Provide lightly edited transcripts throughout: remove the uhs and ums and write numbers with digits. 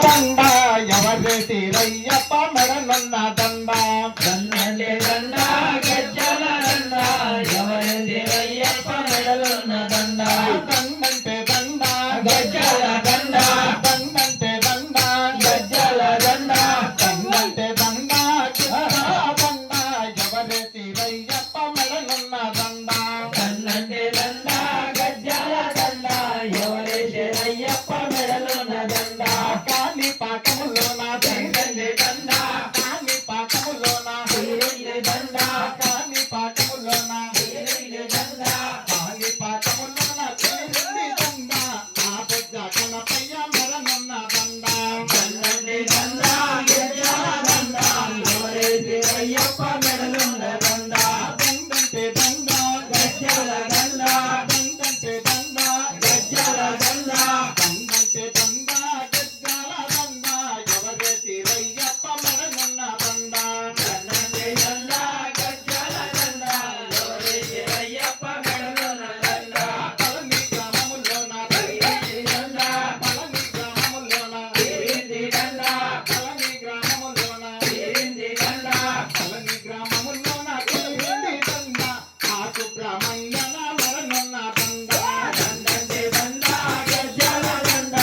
దండ ఎవరెటి రయ్యప్ప మెడనున్న దండ దండంటే దండ గజ్జల దండ ఎవరెటి రయ్యప్ప మెడలున్న దండ దండంటే దండ గజ్జల దండ దండంటే దండ గజ్జల దండ దండంటే దండ దండ ఎవరెటి రయ్యప్ప మెడనున్న దండ దండంటే దండ గజ్జల దండ ఎవరెటి రయ్యప్ప మెడలున్న దండ కాని పాకములోన దండంటే దండ కాని పాకములోన దండ కాని పాకములోన దండ కాని పాకములోన తీరింది దండ ఆ పెద్ద కనపయ్య మెడనున్న దండ దండంటే దండ గజ్జల దండ ఎవరెటి రయ్యప్ప మెడలున్న దండ దండంటే దండ గజ్జల దండ దండంటే దండ గజ్జల దండ దండంటే దండ గజ్జల దండ ఎవరెటి రయ్యప్ప మెడనున్న దండ దండంటే దండ గజ్జల దండ ఎవరెటి రయ్యప్ప మెడలున్న దండ పళని గ్రామములోన తీరింది దండ పళని గ్రామములోన తీరింది దండ పళని గ్రామములోన తీరింది దండ పళని గ్రామములోన తీరింది దండ ఆ సుబ్రహ్మణ్యన మెడనున్న దండ దండంటే దండ గజ్జల దండ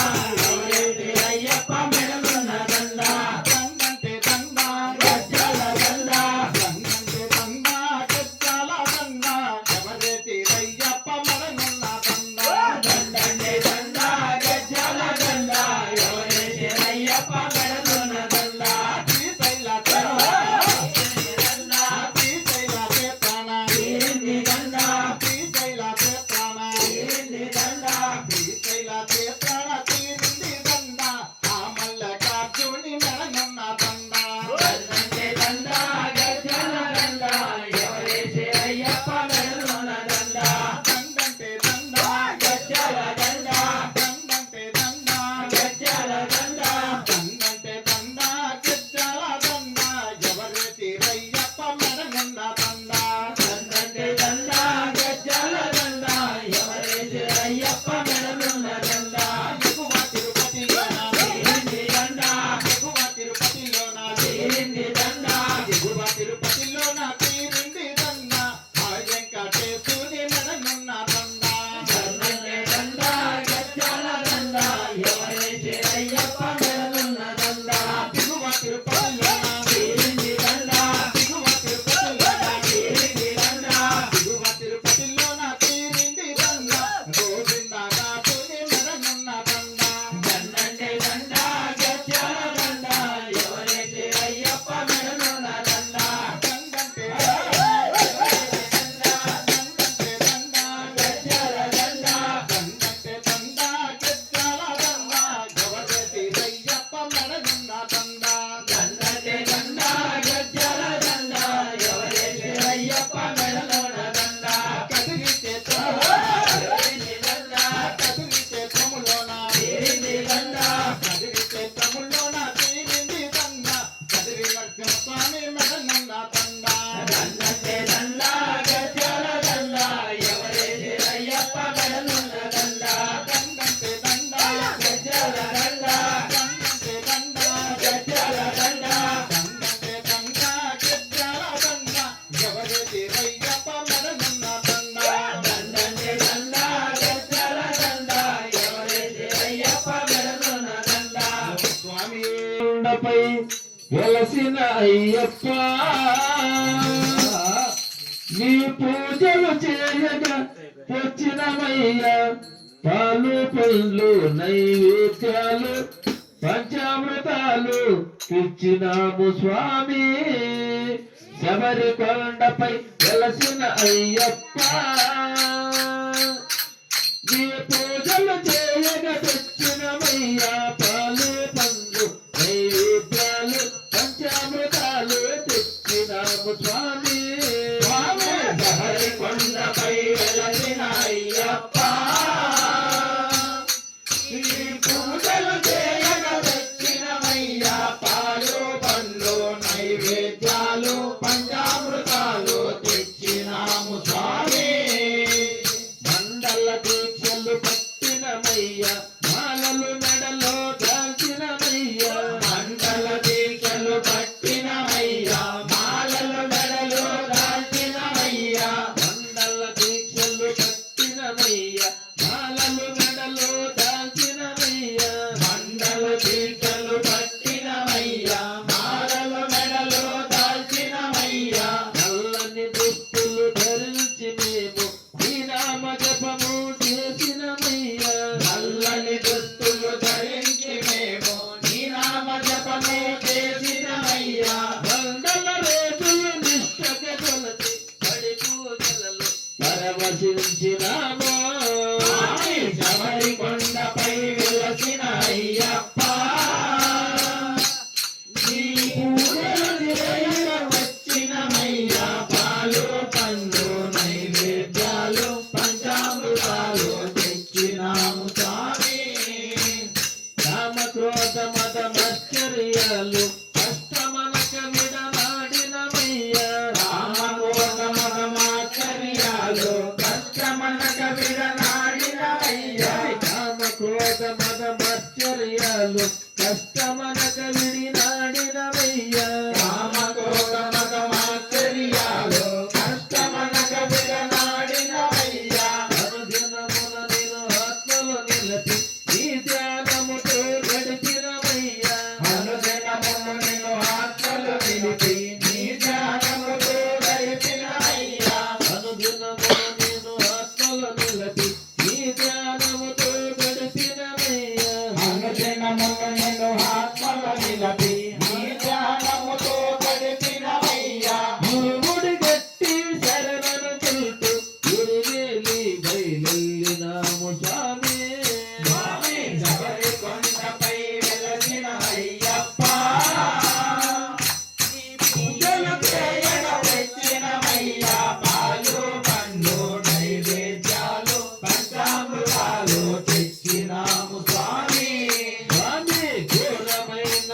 ఎవరెటి రయ్యప్ప మెడలున్న దండ దండంటే దండ గజ్జల దండ దండంటే దండ గజ్జల దండ ఎవరెటి రయ్యప్ప మెడనున్న దండ దండంటే దండ గజ్జల దండ ఎవరెటి రయ్యప్ప మెడలున్న దండ శ్రీశైల శ్రీశైల చేతన తీరింది దండ శ్రీశైల చేతన తీరింది దండ శ్రీశైల చేతన తీరింది దండ ఆ మల్లకార్జుని మెడనున్న దండ దండంటే దండ గజ్జల దండ ఎవరెటి రయ్యప్ప మెడలున్న దండ దండంటే దండ గజ్జల దండ దండంటే దండ గజ్జల దండ దండంటే దండ గజ్జల దండ ఎవరెటి రయ్యప్ప మెడనున్న దండ దండంటే దండ గజ్జల దండ ఎవరెటి రయ్యప్ప మెడలున్న దండ ఎగువ తిరుపతిలోన తీరింది దండ ఎగువ తిరుపతిలోన తీరింది దండ ఎగువ తిరుపతిలోన తీరింది దండ ఆ వెంకటేశుని మెడనున్న దండ దండంటే దండ గజ్జల దండ ఎవరెటి రయ్యప్ప మెడలున్న దండ ఎగువ తిరుపతిలోన తీరింది దండ ఎగువ తిరుపతిలోన తీరింది దండ ఎగువ తిరుపతిలోన తీరింది దండ గోవిందరాజుని మెడనున్న దండ దండంటే దండ గజ్జల దండ ఎవరెటి రయ్యప్ప మెడలున్న దండ దండంటే దండంటే దండ గజ్జల దండ దండంటే దండ గజ్జల దండ ఎవరెటి రయ్యప్ప మెడనున్న దండ దండంటే దండ గజ్జల దండ ఎవరెటి రయ్యప్ప మెడలున్న దండ కదిరి చేతములోన తీరింది దండ కదిరి చేతములోన తీరింది దండ కదిరి చేతములోన తీరింది దండ కదిరి నరసింహస్వామి మెడనున్న దండ దండంటే దండ గజ్జల దండ ఎవరెటి రయ్యప్ప మెడలున్న దండ దండంటే దండ గజ్జల దండ దండంటే దండ గజ్జల దండ దండంటే దండ గజ్జల దండ ఎవరెటి రయ్యప్ప మెడనున్న దండ దండంటే దండ గజ్జల దండ ఎవరెటి రయ్యప్ప మెడలున్న దండ స్వామి కొండపై వెలసిన అయ్యప్ప నీ పూజలు చేయగా తెచ్చినమయ్యా పాలు పళ్ళు నైవేద్యాలు పంచామృతాలు తెచ్చినాము స్వామి శబరి కొండపై వెలసిన అయ్యప్ప నీ పూజలు చేయగా తెచ్చినమయ్యా పాలు పండ్లు నైవేద్యాలు పంచామృతాలు తెచ్చినాము స్వామి స్వామి హరి కొండపై వెలసిన అయ్యప్ప ఈ పూజలు చేయగా తెచ్చినమయ్యా పాలు పండ్లు నైవేద్యాలు పంచామృతాలు తెచ్చినాము స్వామి మండల దీక్షలు పట్టినమయ్యా మా సేవను చేసినమయ్యా మండల రోజులు నిష్టగా కొలచి పడి పూజలలో పరవశించినాము స్వామి శబరి కొండపై వెలసిన అయ్యప్ప నీ పూజలు చేయగ వచ్చినమయ్యా పాలు పండ్లు నైవేద్యాలు పంచామృతాలు తెచ్చినాము స్వామి కామ క్రోధ మద మత్సర్యాలు కష్టమనక విడనాడినమయ్యా రామకోటమగమాచర్యాలు కష్టమనక విడనాడినవయ్యా కామ క్రోధ మద మత్సర్యాలు కష్టమనక విడినాడినమయ్యా రామకోటమగమాచర్యాలు కష్టమనక విడనాడినవయ్యా అనుదినమున నేను ఆత్మలో నిలపి నీ ధ్యానముతో గడిపినమయ్యా అనుదినమును నిన్ను ఆత్మలు నిలిపి నీ ధ్యానముతో గడిపినవయ్యా అనుదినమున నేను ఆత్మలో నిలపి నీ ధ్యానముతో గడిపినమయ్యా అనుదినమును నిన్ను ఆత్మలు నిలిపి నీ ధ్యానముతో గడిపినవయ్యా గురువుడి గట్టి శరణను తెలుపు గురువేలి బయలునాము స్వామి స్వామి శబరి కొండపై వెలసిన అయ్యప్ప నీ పూజలు చేయగ వచ్చినమయ్యా పాలు పండ్లు నైవేద్యాలు పంచామృతాలు తెచ్చినాము స్వామి స్వామి ఘోరమైన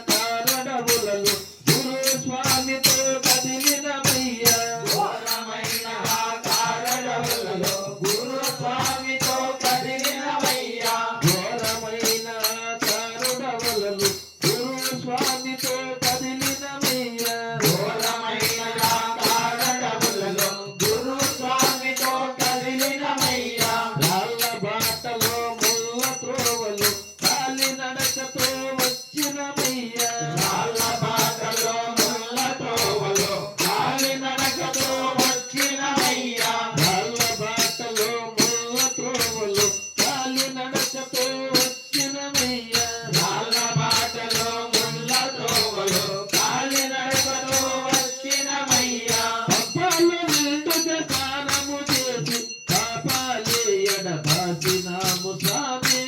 కారణములలో గురు స్వామితో కదిలినమయ్యా ఘోరమైన కారణములలో గురు స్వామితో కదిలినవయ్యా ఘోరమైన కారణములలో గురు స్వామితో కదిలినమయ్యా ఘోరమైన కారణములలో గురు స్వామితో కదిలినవయ్యా రాళ్ళ బాటలో ముళ్ళ త్రోవలు కాలి నడకతో వచ్చినమయ్యా రాళ్ళ బాటలో ముళ్ళ త్రోవలో కాలినడకతో వచ్చినవయ్యా రాళ్ళ బాటలో ముళ్ళ త్రోవలు కాలి నడకతో వచ్చినమయ్యా రాళ్ళ బాటలో ముళ్ళ త్రోవలో కాలినడకతో వచ్చినవయ్యా పాపాలు నిండుగా స్నానము చేసి పాపాలే ఎడబాసినాము స్వామి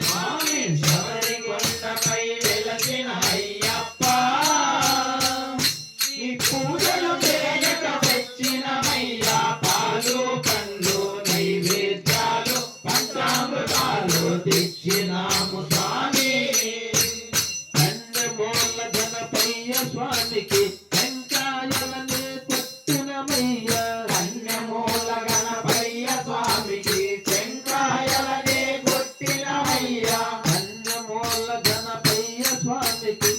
స్వామి శబరి కొండపై వెలసిన అయ్యప్ప ఈ పూజలు చేయక వచ్చినమయ్యా పాలు పండ్లు నైవేద్యాలు పంచామృతాలు తెచ్చినాము స్వామి కన్నెమూల గణపయ్య స్వామికి వెంకాయలనే కొట్టినమయ్యా కన్యమూల గణపయ్య స్వామికి టెంకాయలనే కొట్టినమయ్యా కన్నెమూల గణపయ్య స్వామికి